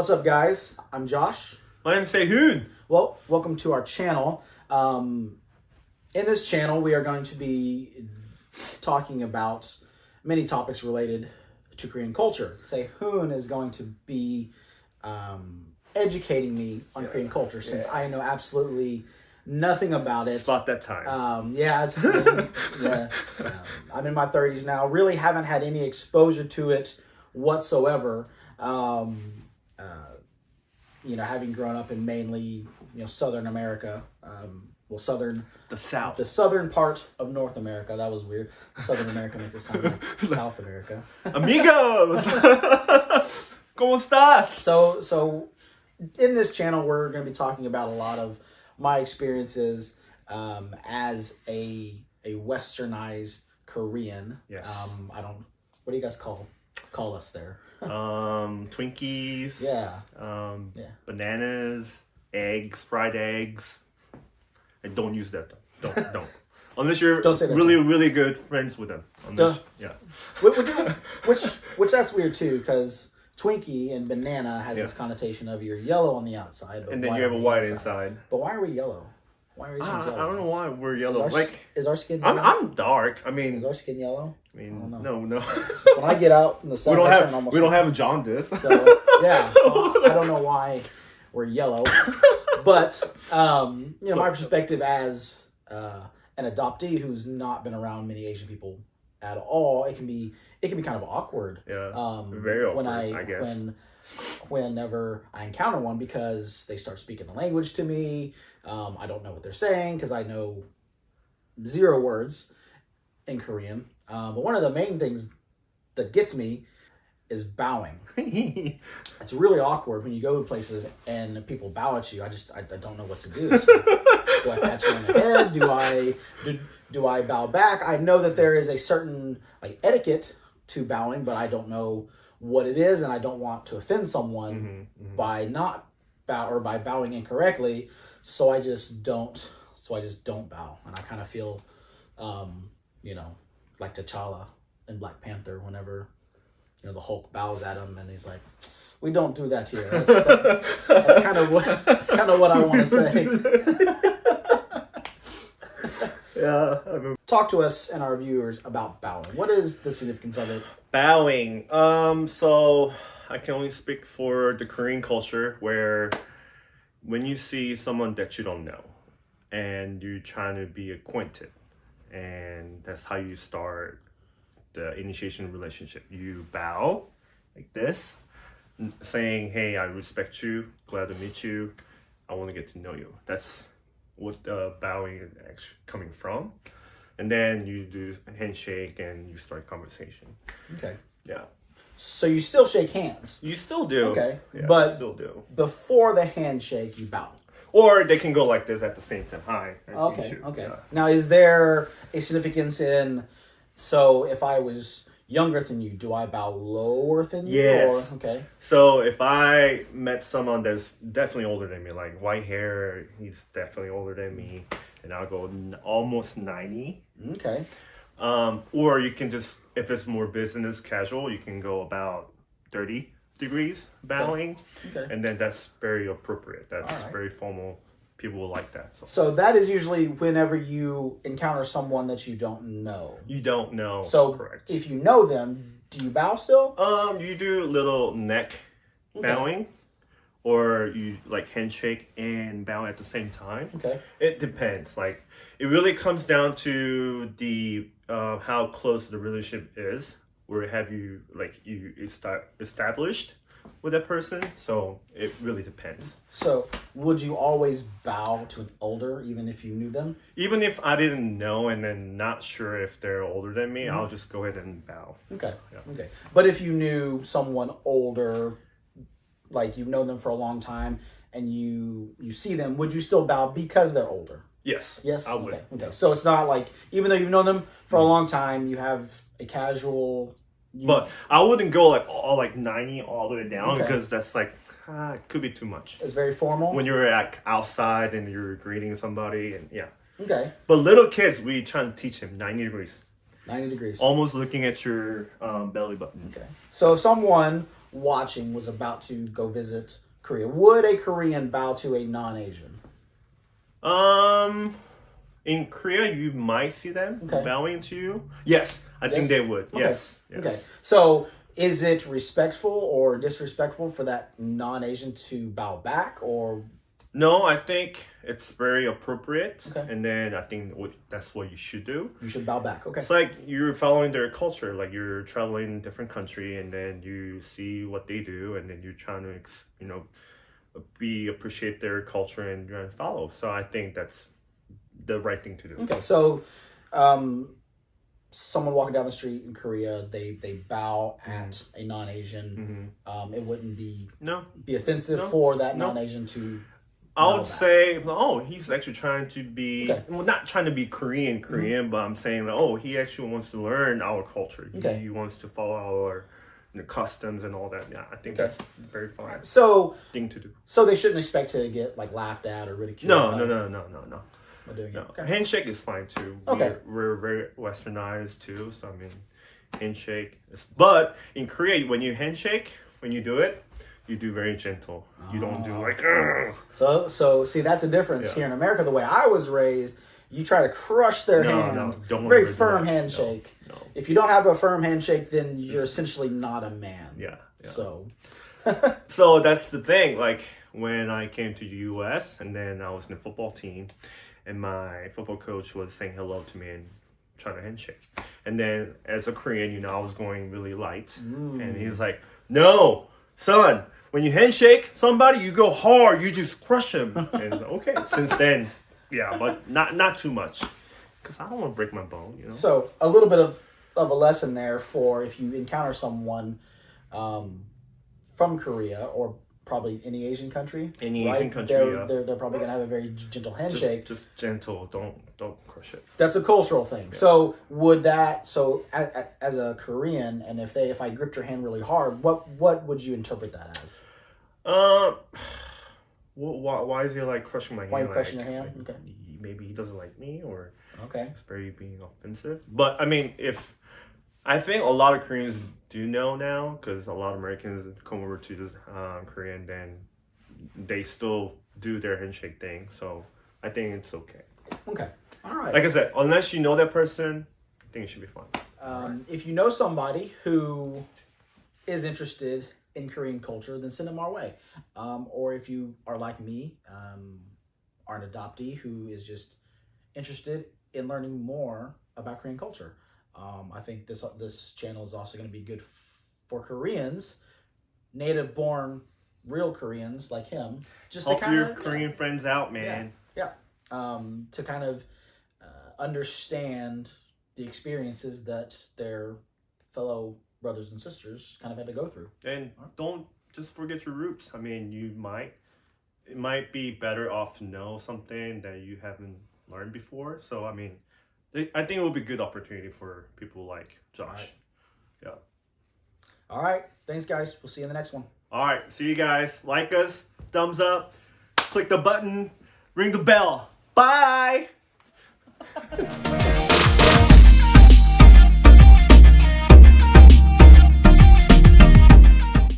What's up, guys? I'm Josh. My name's Sehun. Well, welcome to our channel. In this channel, we are going to be talking about many topics related to Korean culture. Sehun is going to be educating me on Korean culture since I know absolutely nothing about it. It's about that time. I'm in my 30s now. Really haven't had any exposure to it whatsoever. Having grown up in mainly, Southern America, the southern part of North America. That was weird. Southern America makes it sound like South America. Amigos! ¿Cómo estás? So in this channel, we're going to be talking about a lot of my experiences as a westernized Korean. Yes. What do you guys call us there? Twinkies. Yeah. Bananas, eggs, fried eggs. And don't use that though. Don't. Unless you're really good friends with them. Which that's weird too, because Twinkie and banana has this connotation of you're yellow on the outside, and then you have a white inside. But why are we yellow? Why are Asians yellow? I don't know why we're yellow. Is our skin yellow? I'm dark. Is our skin yellow? No. When I get out in the sun, we don't have jaundice. So I don't know why we're yellow. But my perspective as an adoptee who's not been around many Asian people at all, it can be kind of awkward. Yeah. Very awkward. I guess. Whenever I encounter one, because they start speaking the language to me, I don't know what they're saying because I know 0 words in Korean. But one of the main things that gets me is bowing. It's really awkward when you go to places and people bow at you. I don't know what to do. So, do I pat you on the head? Do I bow back? I know that there is a certain etiquette to bowing, but I don't know what it is, and I don't want to offend someone by not bow or by bowing incorrectly. So I just don't bow, and I kind of feel, like T'Challa in Black Panther whenever, the Hulk bows at him, and he's like, "We don't do that here." That's kind of what I want to say. Yeah. Talk to us and our viewers about bowing. What is the significance of it? Bowing. So I can only speak for the Korean culture, where when you see someone that you don't know and you're trying to be acquainted, and that's how you start the initiation relationship. You bow like this, saying, "Hey, I respect you, glad to meet you, I want to get to know you." That's what bowing is actually coming from. And then you do a handshake and you start conversation. Okay. Yeah. So you still shake hands? You still do. Okay. Yeah, but you still do. Before the handshake, you bow. Or they can go like this at the same time. Hi. Okay. Yeah. Now, is there a significance in, so if I was younger than you, do I bow lower than you? Yes. Okay. So if I met someone that's definitely older than me, like white hair, he's definitely older than me, and I'll go almost 90. Okay. Or you can just, if it's more business casual, you can go about 30 degrees bowing. Okay. And then that's very appropriate. That's very formal. People will like that. So that is usually whenever you encounter someone that you don't know. You don't know. So correct. If you know them, do you bow still? You do little neck bowing, or you handshake and bow at the same time. Okay. It depends. It really comes down to the how close the relationship is. Where have you established with that person? So it really depends. So would you always bow to an older, even if you knew them? Even if I didn't know and then not sure if they're older than me, I'll just go ahead and bow. Okay. Yeah. Okay. But if you knew someone older, you've known them for a long time, and you see them, would you still bow because they're older? Yes. Yes? I would. Okay. So it's not even though you've known them for a long time, you have a casual... But I wouldn't go all 90 all the way down, because that's it could be too much. It's very formal? When you're outside and you're greeting somebody, and yeah. Okay. But little kids, we try to teach them 90 degrees. 90 degrees. Almost looking at your belly button. Okay. So if someone watching was about to go visit Korea, would a Korean bow to a non-Asian? In Korea, you might see them Okay. bowing to you. Yes, I think Yes? they would. Okay. Yes. Okay. So is it respectful or disrespectful for that non-Asian to bow back, or No, I think it's very appropriate. Okay. And then I think that's what you should do. you should bow back? Okay. It's like you're following their culture. Like you're traveling in a different country, and then you see what they do, and then you're trying to, appreciate their culture and trying to follow. So I think that's the right thing to do. Okay. So, someone walking down the street in Korea, they bow at a non-Asian. It wouldn't be No, offensive No. for that No. non-Asian to. I would bow back. say, oh, he's actually trying to be, Okay. well, not trying to be Korean, but I'm saying, oh, he actually wants to learn our culture. Okay. He wants to follow our customs and all that. Yeah, I think Okay. that's very fine So thing to do. they shouldn't expect to get like laughed at or ridiculed. No. By doing No. it. Okay. Handshake is fine too. Okay. We're very westernized too, so I mean, handshake is. But in Korea, when you handshake, when you do it, you do very gentle. You don't do like. "Ugh." So see, that's a difference Yeah. here in America. The way I was raised, you try to crush their No, hand. no, don't Very ever do firm that. handshake. No. If you don't have a firm handshake, then you're essentially not a man. Yeah. So, So that's the thing. Like when I came to the U.S. and then I was in the football team, and my football coach was saying hello to me and trying to handshake. And then as a Korean, I was going really light, and he's like, "No, son. When you handshake somebody, you go hard. You just crush him." And okay, since then, yeah, but not too much, because I don't want to break my bone. So a little bit of a lesson there for if you encounter someone from Korea or probably any Asian country. Any Asian country, they're, yeah. they're probably gonna have a very gentle handshake. Just gentle. Don't crush it. That's a cultural thing. So would that as a Korean, and if I gripped your hand really hard, what would you interpret that as? Why is he like crushing my hand? Why you crushing like, your hand? like, Okay. Maybe he doesn't like me, or Okay. it's very being offensive. But I mean, I think a lot of Koreans do know now, because a lot of Americans come over to this Korean, then they still do their handshake thing. So I think it's okay. Okay. All right. Like I said, unless you know that person, I think it should be fine. If you know somebody who is interested in Korean culture, then send them our way. Or if you are like me, are an adoptee who is just interested in learning more about Korean culture. I think this channel is also going to be good for Koreans, native-born, real Koreans like him. Just Help to kind your of Korean friends out, man. Yeah. To kind of understand the experiences that their fellow brothers and sisters kind of had to go through. And don't just forget your roots. I mean, it might be better off to know something that you haven't learned before. So, I mean, I think it would be a good opportunity for people like Josh. Right. Yeah. All right. Thanks, guys. We'll see you in the next one. All right. See you guys. Like us. Thumbs up. Click the button. Ring the bell. Bye.